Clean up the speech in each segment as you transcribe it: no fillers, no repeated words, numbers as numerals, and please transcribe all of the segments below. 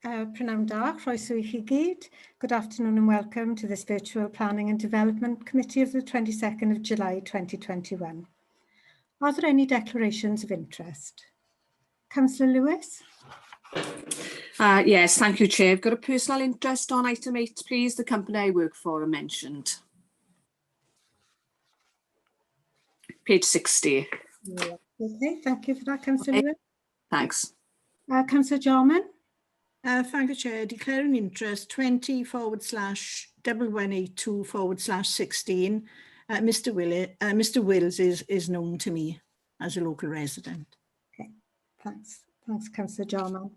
Prynawn da, croeso I chi gyd. Good afternoon and welcome to this Virtual Planning and Development Committee of the 22nd of July 2021. Are there any declarations of interest? Councillor Lewis? Yes, thank you, Chair. I've got a personal interest on item 8, please. The company I work for are mentioned. Page 60. Yeah. Okay, thank you for that, Councillor Lewis. Thanks. Councillor Jarman? Thank you, Chair. Declaring interest 20/1182/16. Mr. Wills is known to me as a local resident. Okay, thanks. Thanks, Councillor Jarman.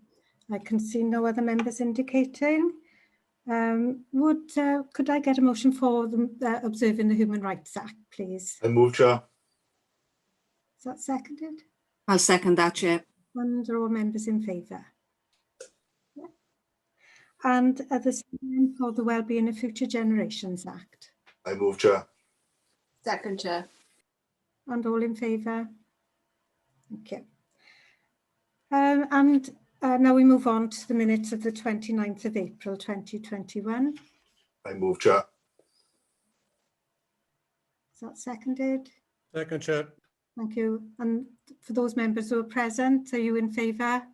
I can see no other members indicating. Could I get a motion for observing the Human Rights Act, please? I move, Chair. Is that seconded? I'll second that, Chair. And are all members in favour? Yeah. And the second for the Wellbeing of Future Generations Act. I move, Chair. Second, Chair. And all in favour? Thank you. And now we move on to the minutes of the 29th of April 2021. I move, Chair. Is that seconded? Second, Chair. Thank you. And for those members who are present, are you in favour?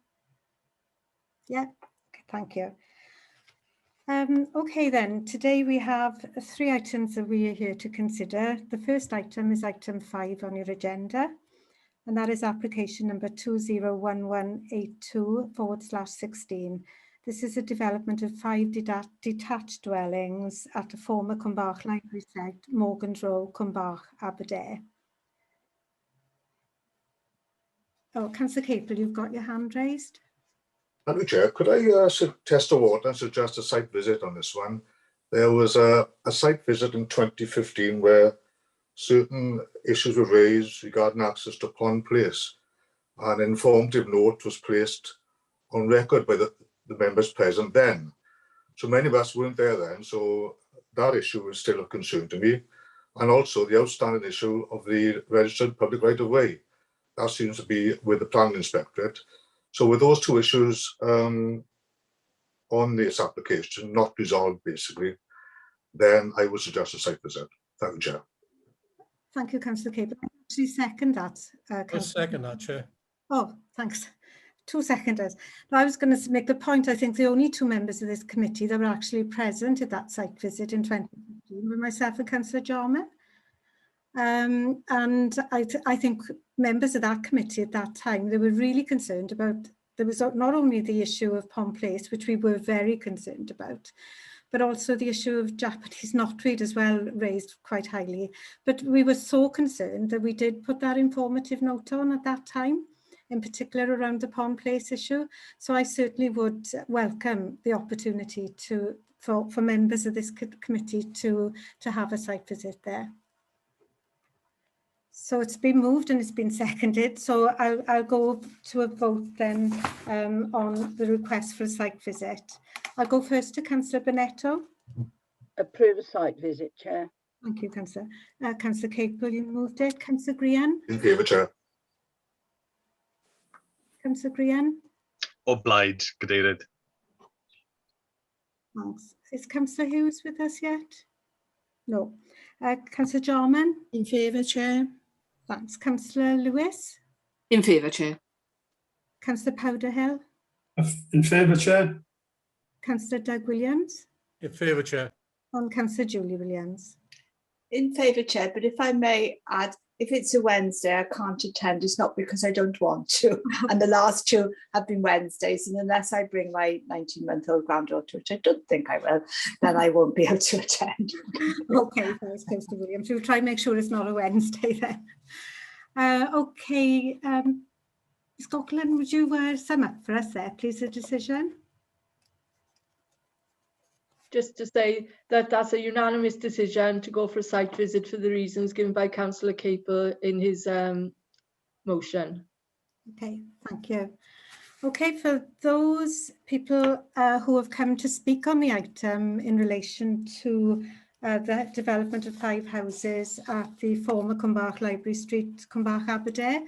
Yeah, okay, thank you. Okay then, today we have 3 items that we are here to consider. The first item is item 5 on your agenda, and that is application number 201182/16. This is a development of 5 detached dwellings at a former Cwmbach Library site, Morgan's Row, Cwmbach, Aberdare. Oh, Councillor Capel, you've got your hand raised. Thank you, Chair. Could I test the water and suggest a site visit on this one? There was a site visit in 2015 where certain issues were raised regarding access to Pond Place. An informative note was placed on record by the members present then. So many of us weren't there then, so that issue is still of concern to me. And also the outstanding issue of the registered public right-of-way. That seems to be with the Planning Inspectorate. So with those 2 issues on this application not resolved basically, then I would suggest a site visit. Thank you, Chair. Thank you, Councillor Capel. I actually second that. I'll second that, Chair. Oh, thanks. 2 seconders. Now, I was going to make the point, I think the only 2 members of this committee that were actually present at that site visit in 2015 were myself and Councillor Jarman. And I think members of that committee at that time, they were really concerned about, there was not only the issue of Pond Place, which we were very concerned about, but also the issue of Japanese knotweed as well raised quite highly. But we were so concerned that we did put that informative note on at that time, in particular around the Pond Place issue. So I certainly would welcome the opportunity for members of this committee to have a site visit there. So it's been moved and it's been seconded. So I'll go to a vote then on the request for a site visit. I'll go first to Councillor Bonetto. Approve a site visit, Chair. Thank you, Councillor. Councillor Capel, you moved it. Councillor Grian. In favour, Chair. Councillor Grian. O blaid, Cadeirydd. Thanks. Is Councillor Hughes with us yet? No. Councillor Jarman. In favour, Chair. Thanks. Councillor Lewis. In favour, Chair. Councillor Powderhill. In favour, Chair. Councillor Doug Williams. In favour, Chair. And Councillor Julie Williams. In favour, Chair, but if I may add, if it's a Wednesday, I can't attend. It's not because I don't want to. And the last 2 have been Wednesdays. And unless I bring my 19-month-old granddaughter, which I don't think I will, then I won't be able to attend. Okay, thanks, Councillor Williams. We'll try and make sure it's not a Wednesday then. Okay, Scotland, would you sum up for us there, please, the decision? Just to say that that's a unanimous decision to go for a site visit for the reasons given by Councillor Capel in his motion. Okay, thank you. Okay, for those people who have come to speak on the item in relation to the development of 5 houses at the former Cwmbach Library Street, Cwmbach, Aberdare,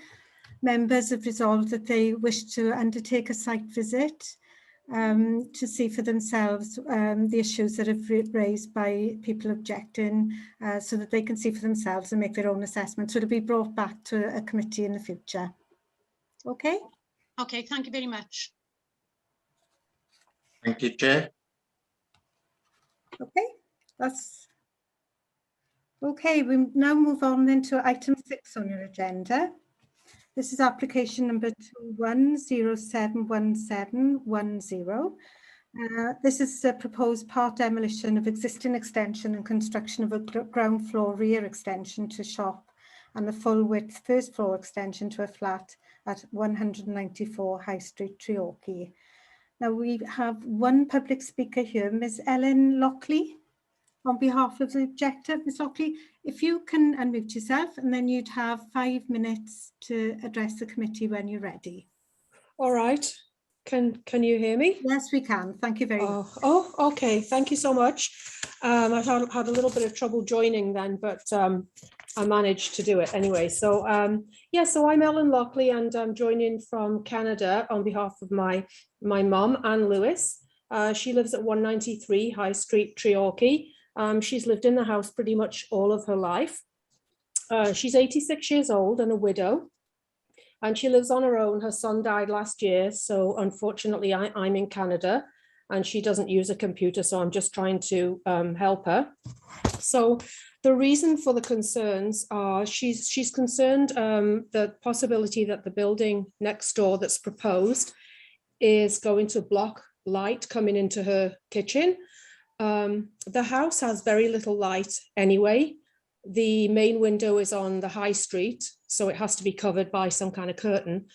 members have resolved that they wish to undertake a site visit to see for themselves the issues that have raised by people objecting, so that they can see for themselves and make their own assessment. So it'll be brought back to a committee in the future. Okay. Okay, thank you very much. Thank you, Chair. Okay, that's okay. We now move on then to item 6 on your agenda. This is application number 21071710. This is a proposed part demolition of existing extension and construction of a ground floor rear extension to shop and a full width first floor extension to a flat at 194 High Street, Treorchy. Now we have one public speaker here, Ms. Ellen Lockley, on behalf of the objector. Ms. Lockley, if you can unmute yourself, and then you'd have 5 minutes to address the committee when you're ready. All right. Can you hear me? Yes, we can. Thank you very much. Oh, okay. Thank you so much. I had a little bit of trouble joining then, but I managed to do it anyway. So yeah, so I'm Ellen Lockley, and I'm joining from Canada on behalf of my mum, Anne Lewis. She lives at 193 High Street, Treorchy. She's lived in the house pretty much all of her life. She's 86 years old and a widow, and she lives on her own. Her son died last year, so unfortunately I'm in Canada, and she doesn't use a computer, so I'm just trying to help her. So the reason for the concerns are she's concerned the possibility that the building next door that's proposed is going to block light coming into her kitchen. The house has very little light anyway. The main window is on the high street, so it has to be covered by some kind of curtain.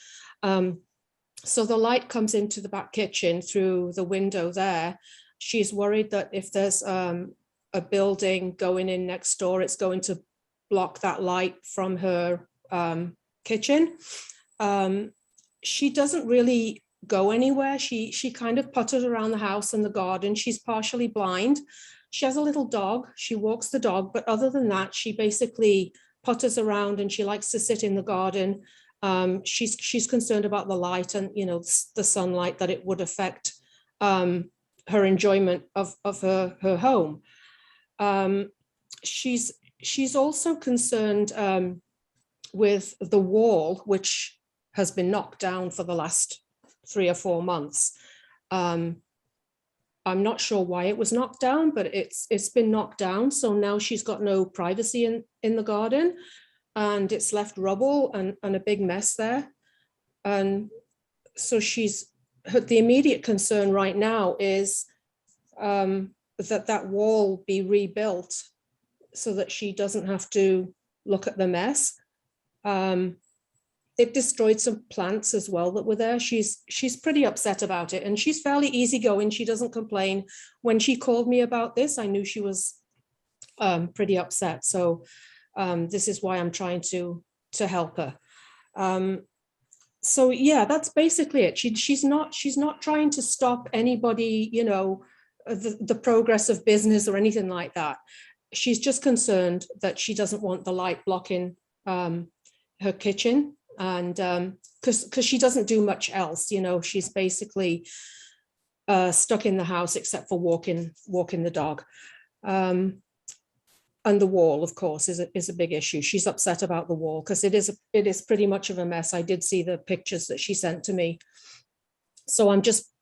So the light comes into the back kitchen through the window there. She's worried that if there's a building going in next door, it's going to block that light from her kitchen. She doesn't really go anywhere. She kind of putters around the house and the garden. She's partially blind. She has a little dog. She walks the dog, but other than that, she basically putters around, and she likes to sit in the garden. She's concerned about the light and, you know, the sunlight, that it would affect her enjoyment of her home. She's also concerned with the wall, which has been knocked down for the last 3 or 4 months. I'm not sure why it was knocked down, but it's been knocked down. So now she's got no privacy in the garden, and it's left rubble and a big mess there. And so the immediate concern right now is that wall be rebuilt so that she doesn't have to look at the mess. It destroyed some plants as well that were there. She's pretty upset about it, and she's fairly easygoing. She doesn't complain. When she called me about this, I knew she was pretty upset. So this is why I'm trying to help her. So yeah, that's basically it. She's not trying to stop anybody, you know, the progress of business or anything like that. She's just concerned that she doesn't want the light blocking her kitchen. And because she doesn't do much else, you know, she's basically stuck in the house except for walking the dog. And the wall, of course, is a big issue. She's upset about the wall because it is pretty much of a mess. I did see the pictures that she sent to me, so I'm just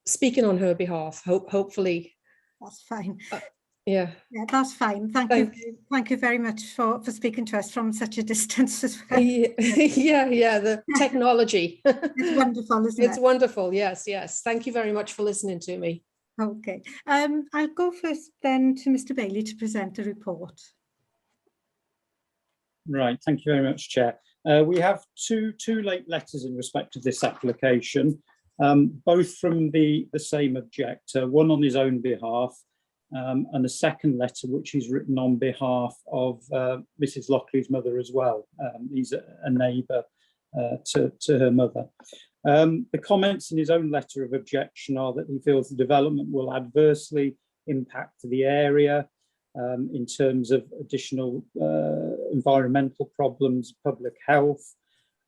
speaking on her behalf. Hopefully, that's fine. Yeah, that's fine. Thank you very much for speaking to us from such a distance as well. Yeah, the technology. It's wonderful, isn't it? It's wonderful, yes. Thank you very much for listening to me. Okay, I'll go first then to Mr. Bailey to present the report. Right, thank you very much, Chair. We have two late letters in respect of this application, both from the same objector, one on his own behalf, and the second letter which he's written on behalf of Mrs. Lockley's mother as well. He's a neighbour to her mother. The comments in his own letter of objection are that he feels the development will adversely impact the area in terms of additional environmental problems, public health,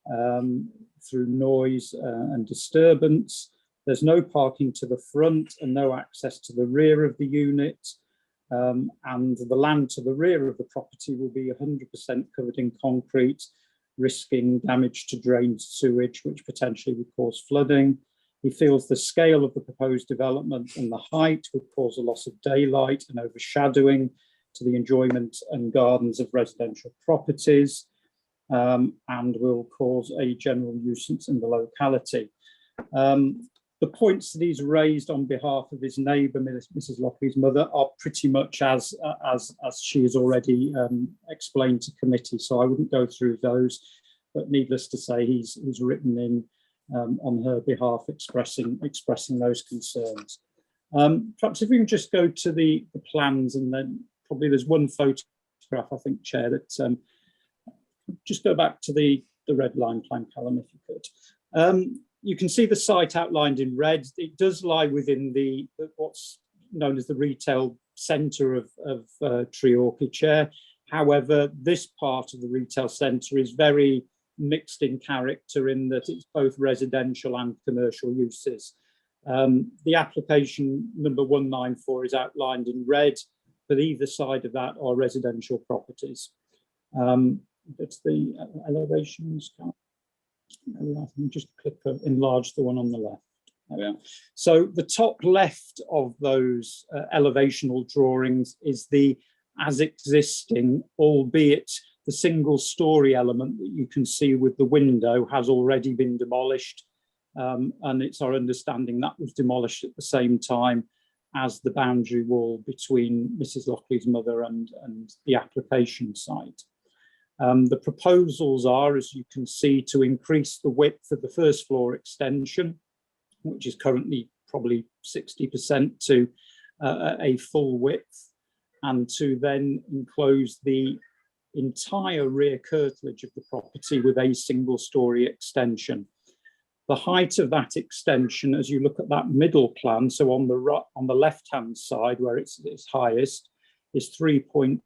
through noise and disturbance, There's no parking to the front and no access to the rear of the unit. And the land to the rear of the property will be 100% covered in concrete, risking damage to drained sewage, which potentially would cause flooding. He feels the scale of the proposed development and the height would cause a loss of daylight and overshadowing to the enjoyment and gardens of residential properties, and will cause a general nuisance in the locality. The points that he's raised on behalf of his neighbour, Mrs. Lockley's mother, are pretty much as she has already explained to committee, so I wouldn't go through those. But needless to say, he's written in on her behalf expressing those concerns. Perhaps if we can just go to the plans, and then probably there's one photograph, I think, Chair, that just go back to the red line plan, Callum, if you could. You can see the site outlined in red. It does lie within the what's known as the retail centre of Treorchy, Chair. However, this part of the retail centre is very mixed in character in that it's both residential and commercial uses. The application number 194 is outlined in red, but either side of that are residential properties. That's the elevations. Let me just click enlarge the one on the left. There we are. So the top left of those elevational drawings is the as existing, albeit the single story element that you can see with the window has already been demolished. And it's our understanding that was demolished at the same time as the boundary wall between Mrs. Lockley's mother and the application site. The proposals are, as you can see, to increase the width of the first floor extension, which is currently probably 60%, to a full width, and to then enclose the entire rear curtilage of the property with a single story extension. The height of that extension, as you look at that middle plan, so on the left-hand side where it's highest, is 3.3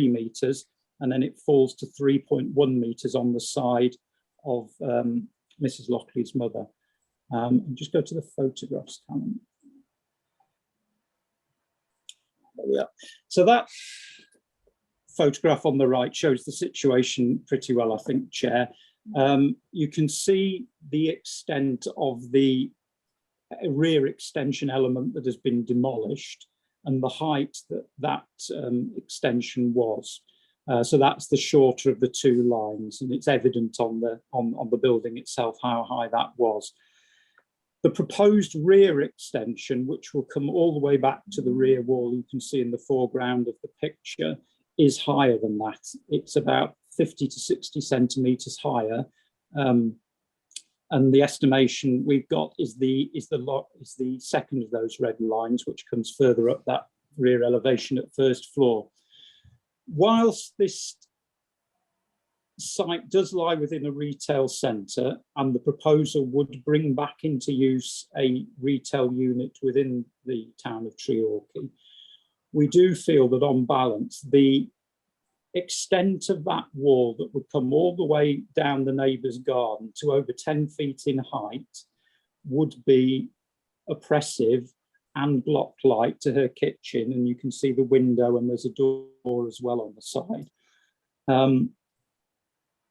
metres, and then it falls to 3.1 metres on the side of Mrs. Lockley's mother. And just go to the photographs, Callum. There we are. So that photograph on the right shows the situation pretty well, I think, Chair. You can see the extent of the rear extension element that has been demolished and the height that extension was. So that's the shorter of the two lines, and it's evident on the building itself how high that was. The proposed rear extension, which will come all the way back to the rear wall, you can see in the foreground of the picture, is higher than that. It's about 50 to 60 centimetres higher, and the estimation we've got is the second of those red lines, which comes further up that rear elevation at first floor. Whilst this site does lie within a retail centre, and the proposal would bring back into use a retail unit within the town of Treorchy, we do feel that on balance, the extent of that wall that would come all the way down the neighbour's garden to over 10 feet in height would be oppressive and block light to her kitchen, and you can see the window, and there's a door as well on the side,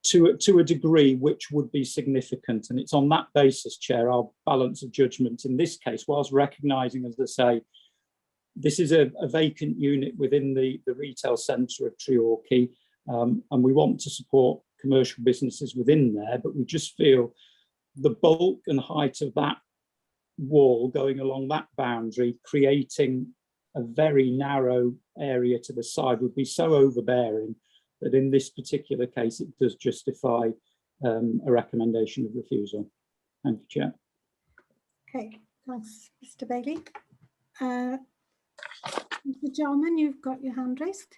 to a degree which would be significant. And it's on that basis, Chair, our balance of judgment in this case, whilst recognising, as I say, this is a vacant unit within the retail centre of Treorchy, and we want to support commercial businesses within there, but we just feel the bulk and height of that wall going along that boundary, creating a very narrow area to the side, would be so overbearing that in this particular case it does justify a recommendation of refusal. Thank you, Chair. Okay, thanks, Mr. Bailey. Mr. Jarman, you've got your hand raised.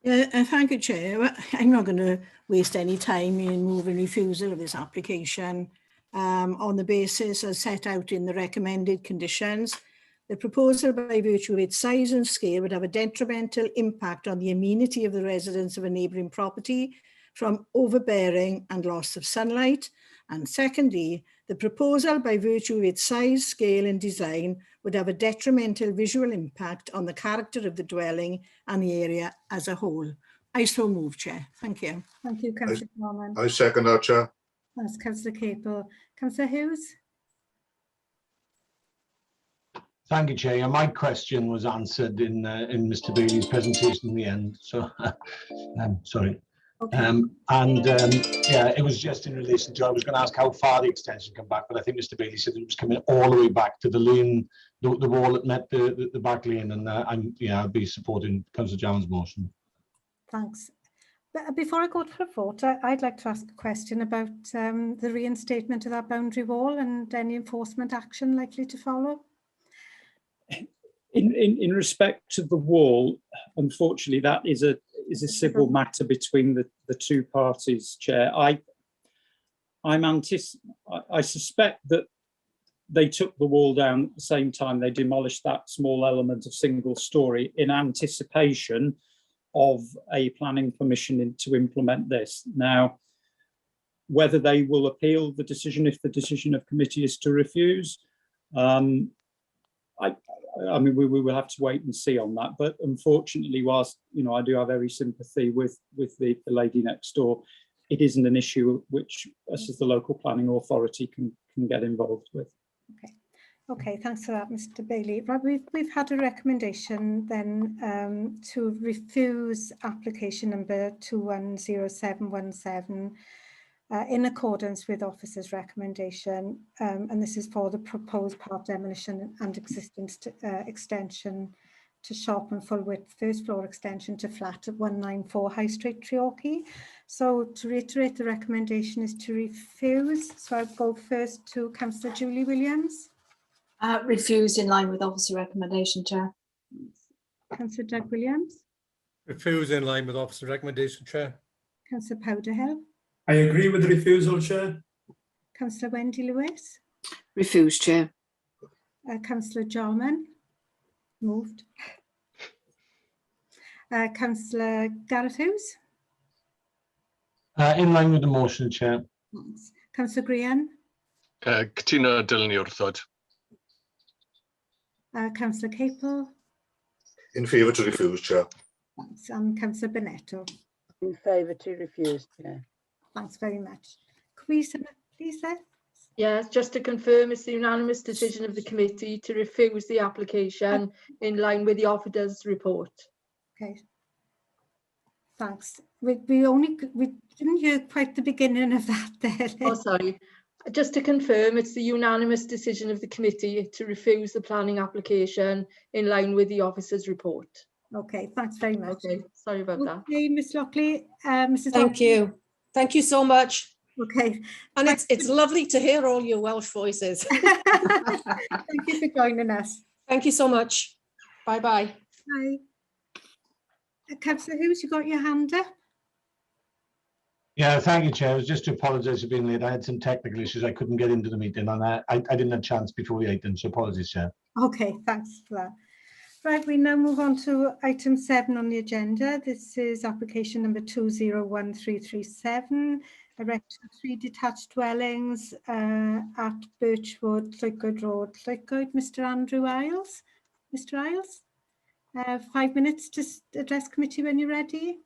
Thank you, Chair. I'm not going to waste any time in moving refusal of this application on the basis as set out in the recommended conditions. The proposal, by virtue of its size and scale, would have a detrimental impact on the amenity of the residents of a neighbouring property from overbearing and loss of sunlight. And secondly, The proposal, by virtue of its size, scale and design, would have a detrimental visual impact on the character of the dwelling and the area as a whole. I so move, Chair. Thank you. Thank you, Councillor Norman. I second that, Chair. That's Councillor Capel. Councillor Hughes? Thank you, Chair. My question was answered in Mr. Bailey's presentation in the end. So, sorry. Okay. Yeah, it was just in relation to, I was going to ask how far the extension come back, but I think Mr. Bailey said it was coming all the way back to the lane, the wall that met the back lane, and I'll be supporting Councillor Jarman's motion. Thanks. But before I go to a vote, I'd like to ask a question about the reinstatement of that boundary wall and any enforcement action likely to follow. In respect to the wall, unfortunately, that is a civil matter between the two parties, Chair. I suspect that they took the wall down at the same time they demolished that small element of single story in anticipation of a planning permission to implement this. Now, whether they will appeal the decision if the decision of committee is to refuse, I mean, we will have to wait and see on that. But unfortunately, whilst I do have every sympathy with the lady next door, it isn't an issue which us as the local planning authority can get involved with. Okay, thanks for that, Mr. Bailey. Right, we've had a recommendation then to refuse application number 210717 in accordance with officer's recommendation, and this is for the proposed part demolition and extension to shop and full width first floor extension to flat at 194 High Street, Treorchy. So to reiterate, the recommendation is to refuse. So I'll go first to Councillor Julie Williams. Refused in line with officer recommendation, Chair. Councillor Doug Williams. Refuse in line with officer recommendation, Chair. Councillor Powderhill. I agree with the refusal, Chair. Councillor Wendy Lewis. Refuse, Chair. Councillor Jarman. Moved. Councillor Gareth Hughes. In line with the motion, Chair. Thanks. Councillor Grian. Cytuno dilyn ni wrthod. Councillor Capel. In favour to refuse, Chair. Thanks. And Councillor Bonetto. In favour to refuse, Chair. Thanks very much. Could we submit, please, sir? Yes, just to confirm, it's the unanimous decision of the committee to refuse the application in line with the officer's report. Okay. Thanks. We didn't hear quite the beginning of that there. Oh, sorry. Just to confirm, it's the unanimous decision of the committee to refuse the planning application in line with the officer's report. Okay, thanks very much. Okay, sorry about that. Okay, Ms. Lockley. Mrs. Thank you. Thank you so much. Okay. And it's lovely to hear all your Welsh voices. Thank you for joining us. Thank you so much. Bye-bye. Bye. Councillor Hughes, you got your hand up? Yeah, thank you, Chair. It was just to apologise for being late. I had some technical issues. I couldn't get into the meeting, and I didn't have a chance before the item, so apologies, Chair. Okay, thanks for that. Right, we now move on to item 7 on the agenda. This is application number 201337, erection of 3 detached dwellings at Birchwood, Lloydgood Road, Lloydgood. Mr. Andrew Isles. Mr. Isles, 5 minutes to address committee when you're ready.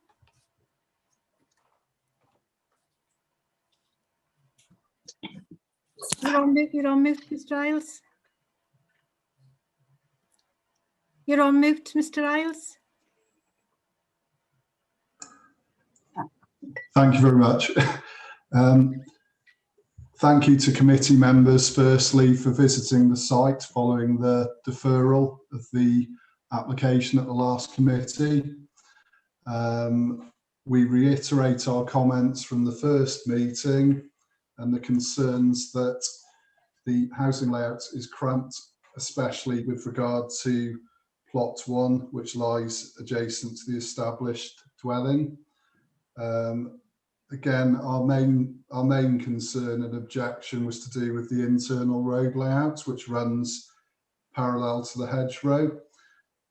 You're on mute, Mr. Isles. You're on mute, Mr. Isles. Thank you very much. Thank you to committee members, firstly, for visiting the site following the deferral of the application at the last committee. We reiterate our comments from the first meeting and the concerns that the housing layout is cramped, especially with regard to plot 1, which lies adjacent to the established dwelling. Again, our main concern and objection was to do with the internal road layout, which runs parallel to the hedgerow.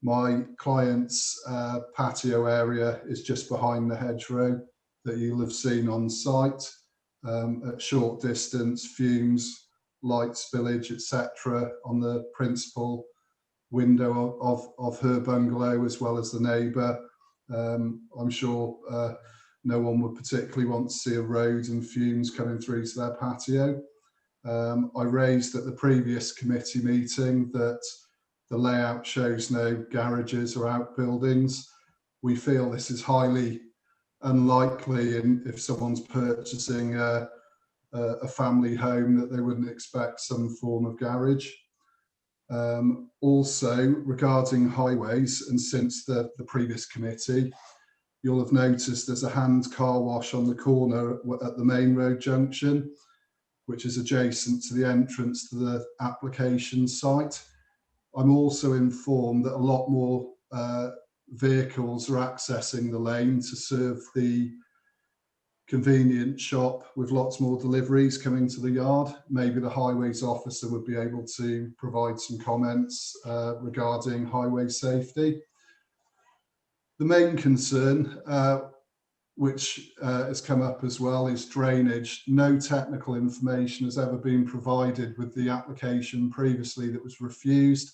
My client's patio area is just behind the hedgerow that you'll have seen on site. At short distance, fumes light spillage, etc., on the principal window of her bungalow as well as the neighbour. I'm sure no one would particularly want to see a road and fumes coming through to their patio. I raised at the previous committee meeting that the layout shows no garages or outbuildings. We feel this is highly unlikely, and if someone's purchasing a family home, that they wouldn't expect some form of garage. Also, regarding highways, and since the previous committee, you'll have noticed there's a hand car wash on the corner at the main road junction, which is adjacent to the entrance to the application site. I'm also informed that a lot more vehicles are accessing the lane to serve the convenient shop, with lots more deliveries coming to the yard. Maybe the highways officer would be able to provide some comments regarding highway safety. The main concern, which has come up as well, is drainage. No technical information has ever been provided with the application previously that was refused.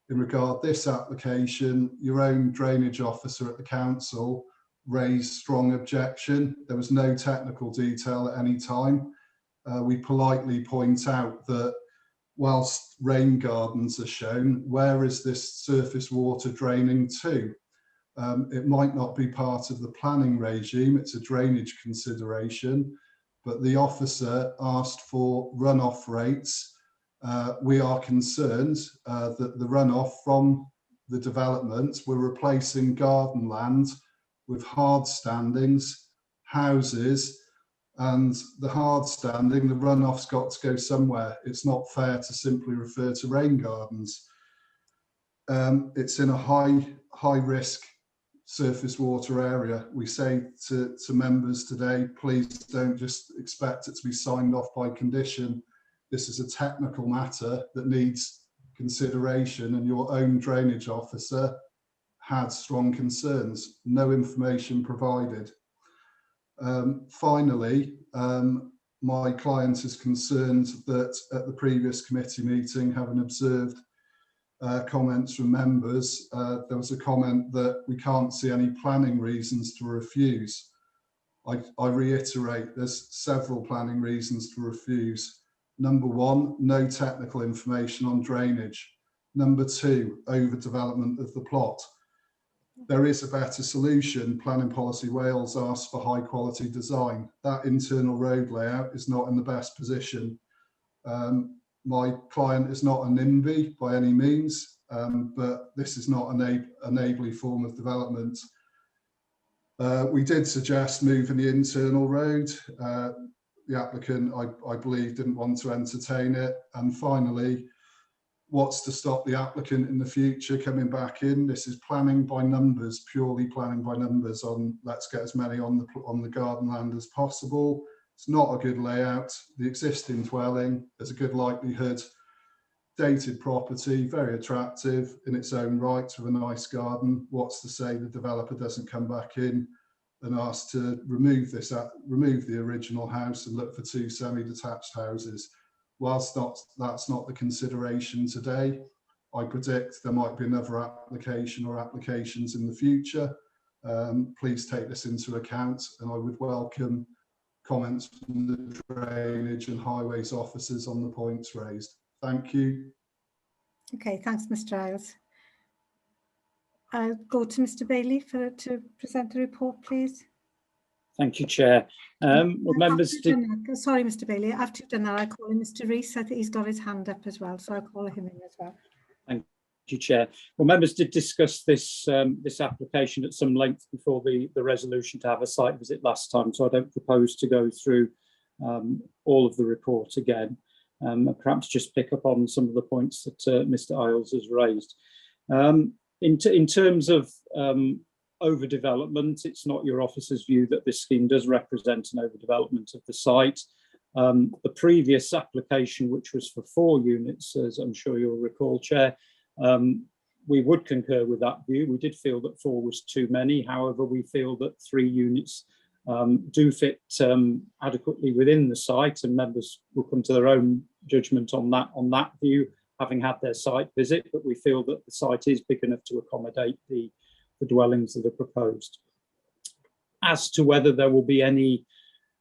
In regard to this application, your own drainage officer at the council raised strong objection. There was no technical detail at any time. We politely point out that whilst rain gardens are shown, where is this surface water draining to? It might not be part of the planning regime, it's a drainage consideration, but the officer asked for runoff rates. We are concerned that the runoff from the development, we're replacing garden land with hard standings, houses, and the hard standing, the runoff's got to go somewhere. It's not fair to simply refer to rain gardens. It's in a high risk surface water area. We say to members today, please don't just expect it to be signed off by condition. This is a technical matter that needs consideration, and your own drainage officer had strong concerns. No information provided. Finally, my client is concerned that at the previous committee meeting, having observed comments from members, there was a comment that we can't see any planning reasons to refuse. I reiterate, there's several planning reasons to refuse. Number one, no technical information on drainage. Number two, overdevelopment of the plot. There is a better solution. Planning Policy Wales asks for high quality design. That internal road layout is not in the best position. My client is not a NIMBY by any means, but this is not an enabling form of development. We did suggest moving the internal road. The applicant, I believe, didn't want to entertain it. And finally, what's to stop the applicant in the future coming back in? This is planning by numbers, purely planning by numbers on let's get as many on the garden land as possible. It's not a good layout. The existing dwelling, there's a good likelihood, dated property, very attractive in its own right with a nice garden. What's to say the developer doesn't come back in and ask to remove the original house and look for two semi-detached houses? Whilst that's not the consideration today, I predict there might be another application or applications in the future. Please take this into account, and I would welcome comments from the drainage and highways officers on the points raised. Thank you. Okay, thanks, Mr. Giles. I'll go to Mr. Bailey to present the report, please. Thank you, Chair. Well, members did... Sorry, Mr. Bailey, after you've done that, I call in Mr. Rees. I think he's got his hand up as well, so I'll call him in as well. Thank you, Chair. Well, members did discuss this this application at some length before the resolution to have a site visit last time, so I don't propose to go through all of the report again. Perhaps just pick up on some of the points that Mr. Isles has raised. In terms of overdevelopment, it's not your officer's view that this scheme does represent an overdevelopment of the site. The previous application, which was for 4 units, as I'm sure you'll recall, Chair, we would concur with that view. We did feel that 4 was too many. However, we feel that 3 units do fit adequately within the site, and members will come to their own judgment on that view, having had their site visit, but we feel that the site is big enough to accommodate the dwellings that are proposed. As to whether there will be any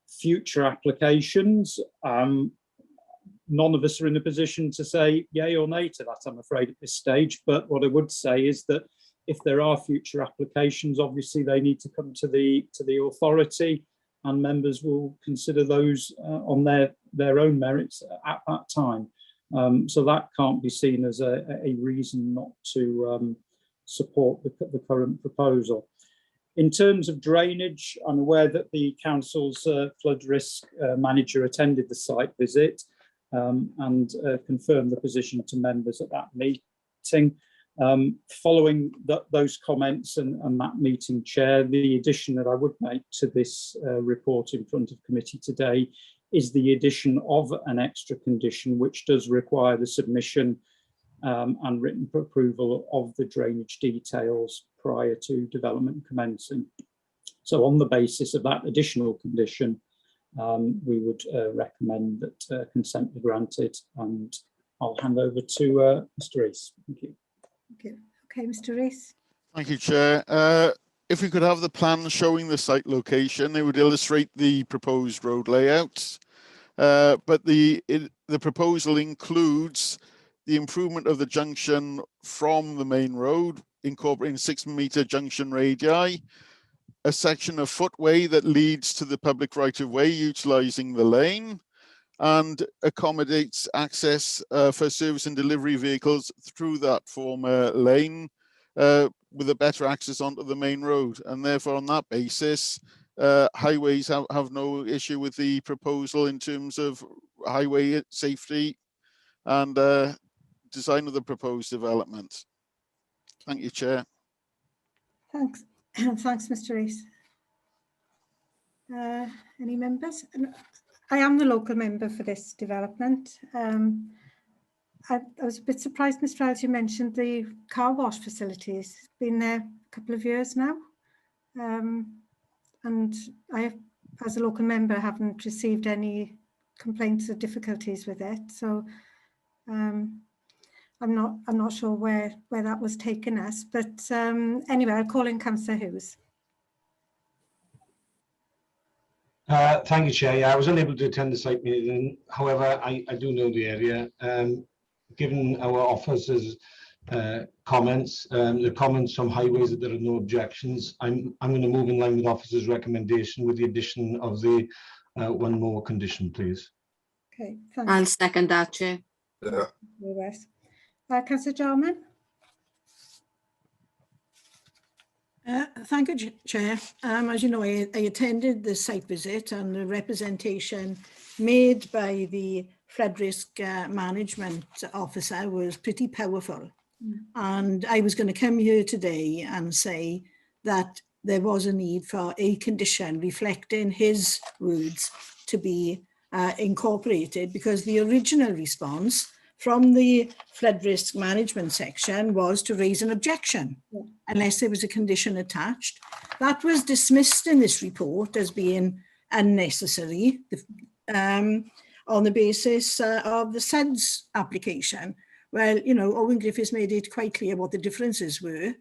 future applications, none of us are in a position to say yay or nay to that, I'm afraid, at this stage. But what I would say is that if there are future applications, obviously they need to come to the authority, and members will consider those on their own merits at that time. So that can't be seen as a reason not to support the current proposal. In terms of drainage, I'm aware that the council's flood risk manager attended the site visit and confirmed the position to members at that meeting. Following those comments and that meeting, Chair, the addition that I would make to this report in front of committee today is the addition of an extra condition which does require the submission and written approval of the drainage details prior to development commencing. So on the basis of that additional condition, we would recommend that consent be granted, and I'll hand over to Mr. Rees. Thank you. Okay, Mr. Rees. Thank you, Chair. If we could have the plan showing the site location, they would illustrate the proposed road layouts. But the proposal includes the improvement of the junction from the main road, incorporating 6-meter junction radii, a section of footway that leads to the public right-of-way utilising the lane, and accommodates access for service and delivery vehicles through that former lane with a better access onto the main road. And therefore, on that basis, highways have no issue with the proposal in terms of highway safety and design of the proposed development. Thank you, Chair. Thanks. Thanks, Mr. Rees. Any members? I am the local member for this development. I was a bit surprised, Mr. Riles, you mentioned the car wash facilities. It's been there a couple of years now. And I, as a local member, haven't received any complaints or difficulties with it. So I'm not sure where that was taking us. But anyway, I'll call in Councillor Hughes. Thank you, Chair. Yeah, I was unable to attend the site meeting. However, I do know the area. Given our officers' comments, the comments from highways that there are no objections, I'm going to move in line with officers' recommendation with the addition of the one more condition, please. Okay, thanks. I'll second that, Chair. Councillor Jarman. Thank you, Chair. As you know, I attended the site visit, and the representation made by the flood risk management officer was pretty powerful. And I was going to come here today and say that there was a need for a condition reflecting his words to be incorporated, because the original response from the flood risk management section was to raise an objection unless there was a condition attached. That was dismissed in this report as being unnecessary on the basis of the SEDS application. Well, you know, Owen Griffiths made it quite clear what the differences were.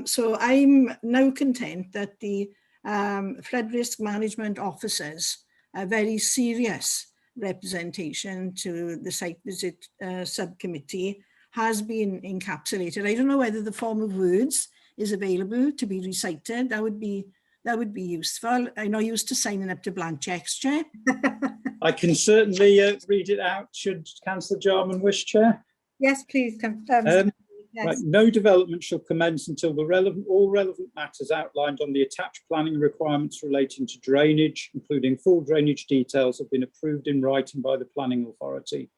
So I'm now content that the flood risk management officers are very serious representation to the site visit subcommittee has been encapsulated. I don't know whether the form of words is available to be recited. That would be useful. I'm not used to signing up to blank checks, Chair. I can certainly read it out should Councillor Jarman wish, Chair. Yes, please. Yes. Right, no development shall commence until all relevant matters outlined on the attached planning requirements relating to drainage, including full drainage details, have been approved in writing by the planning authority.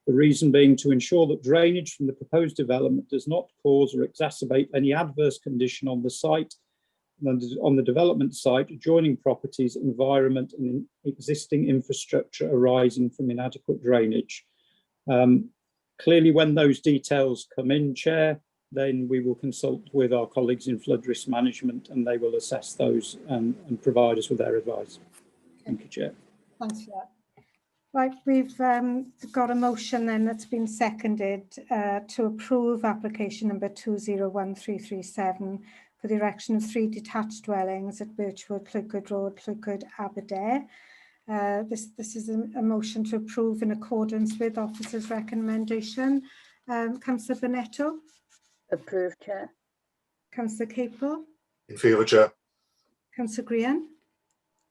The reason being to ensure that drainage from the proposed development does not cause or exacerbate any adverse condition on the site, on the development site, adjoining properties, environment and existing infrastructure arising from inadequate drainage. Clearly, when those details come in, Chair, then we will consult with our colleagues in flood risk management, and they will assess those and provide us with their advice. Thank you, Chair. Thanks for Right, we've got a motion then that's been seconded to approve application number 201337 for the erection of 3 detached dwellings at Birchwood, Clwyd Road, Clwyd, Aberdare. This is a motion to approve in accordance with officer's recommendation. Councillor Bonetto. Approved, Chair. Councillor Capel. In favour, Chair. Councillor Grian.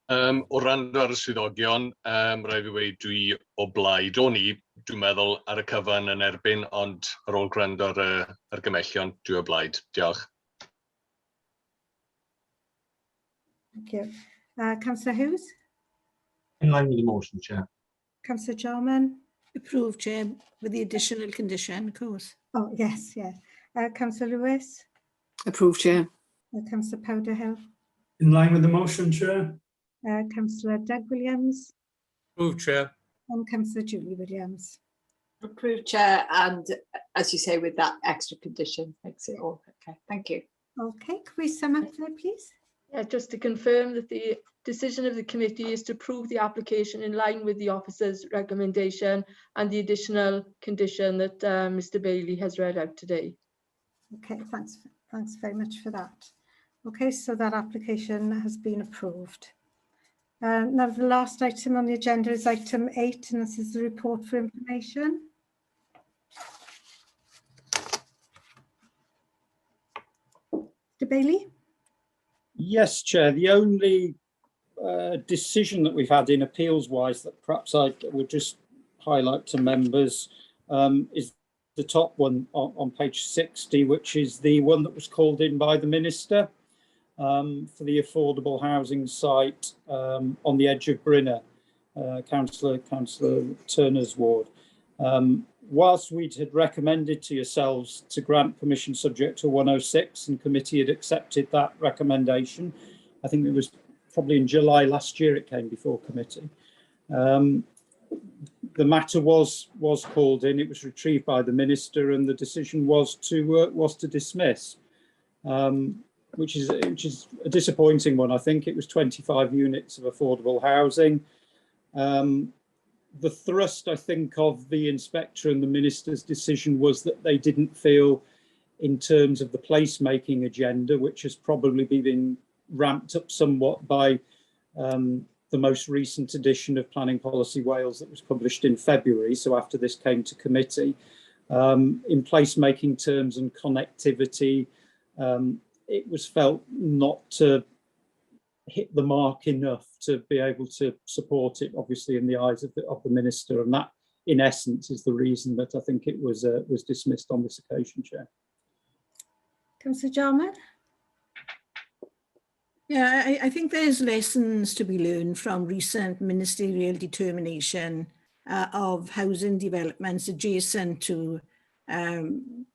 O rando ar y swyddogion, rhaid fi weid dwi o blaid o ni, dwi'n meddwl ar y cyfan yn erbyn, ond ar ôl gwrando ar gymellion, dwi o blaid. Diolch. Thank you. Councillor Hughes. In line with the motion, Chair. Councillor Jarman. Approved, Chair, with the additional condition, of course. Oh, yes, yeah. Councillor Lewis. Approved, Chair. Councillor Powderhill. In line with the motion, Chair. Councillor Doug Williams. Approved, Chair. And Councillor Julie Williams. Approved, Chair, and as you say, with that extra condition, makes it all okay. Thank you. Okay, could we sum up there, please? Yeah, just to confirm that the decision of the committee is to approve the application in line with the officer's recommendation and the additional condition that Mr. Bailey has read out today. Okay, thanks very much for that. Okay, so that application has been approved. Now the last item on the agenda is item 8, and this is the report for information. Mr. Bailey? Yes, Chair. The only decision that we've had in appeals-wise that perhaps I would just highlight to members is the top one on page 60, which is the one that was called in by the Minister for the affordable housing site on the edge of Brinner, Councillor Turner's ward. Whilst we had recommended to yourselves to grant permission subject to 106 and committee had accepted that recommendation, I think it was probably in July last year it came before committee. The matter was called in, it was retrieved by the Minister, and the decision was to dismiss, which is a disappointing one. I think it was 25 units of affordable housing. The thrust, I think, of the inspector and the Minister's decision was that they didn't feel, in terms of the placemaking agenda, which has probably been ramped up somewhat by the most recent edition of Planning Policy Wales that was published in February, so after this came to committee, in placemaking terms and connectivity, it was felt not to hit the mark enough to be able to support it, obviously, in the eyes of the Minister, and that, in essence, is the reason that I think it was dismissed on this occasion, Chair. Councillor Jarman? Yeah, I think there's lessons to be learned from recent ministerial determination of housing developments adjacent to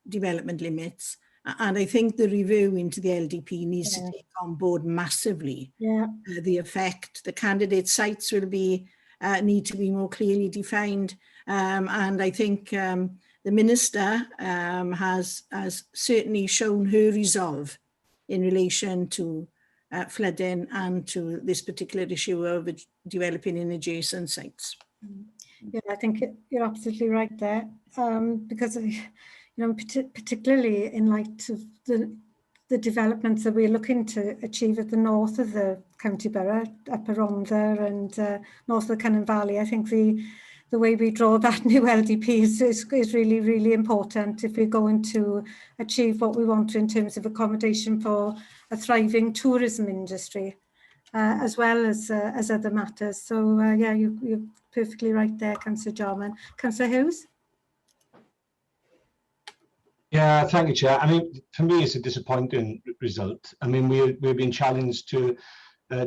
development limits. And I think the review into the LDP needs to take on board massively the effect. The candidate sites will need to be more clearly defined. And I think the Minister has certainly shown her resolve in relation to flooding and to this particular issue of developing in adjacent sites. Yeah, I think you're absolutely right there, because particularly in light of the developments that we're looking to achieve at the north of the county borough, Upper Rhondda and north of the Cynon Valley, I think the way we draw that new LDP is really, really important if we're going to achieve what we want to in terms of accommodation for a thriving tourism industry, as well as other matters. So yeah, you're perfectly right there, Councillor Jarman. Councillor Hughes? Yeah, thank you, Chair. I mean, for me, it's a disappointing result. I mean, we've been challenged to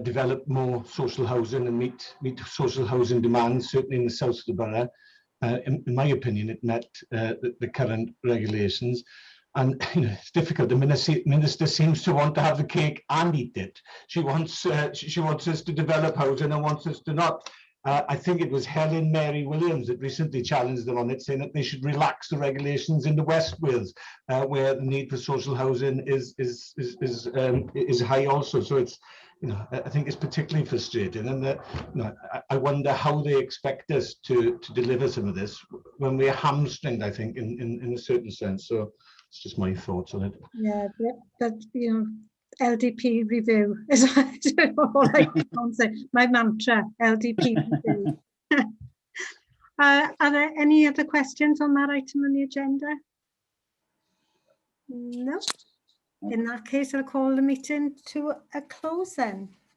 develop more social housing and meet social housing demands, certainly in the south of the borough. In my opinion, it met the current regulations. And it's difficult. The minister seems to want to have the cake and eat it. She wants us to develop housing and wants us to not I think it was Helen Mary Williams that recently challenged them on it, saying that they should relax the regulations in the West Wales, where the need for social housing is high also. So it's, you know, I think it's particularly frustrating, and that, you know, I wonder how they expect us to deliver some of this when we're hamstringed, I think, in a certain sense. So it's just my thoughts on it. Yeah, that, you know, LDP review is all I can say. My mantra, LDP review. Are there any other questions on that item on the agenda? No. In that case, I'll call the meeting to a close then.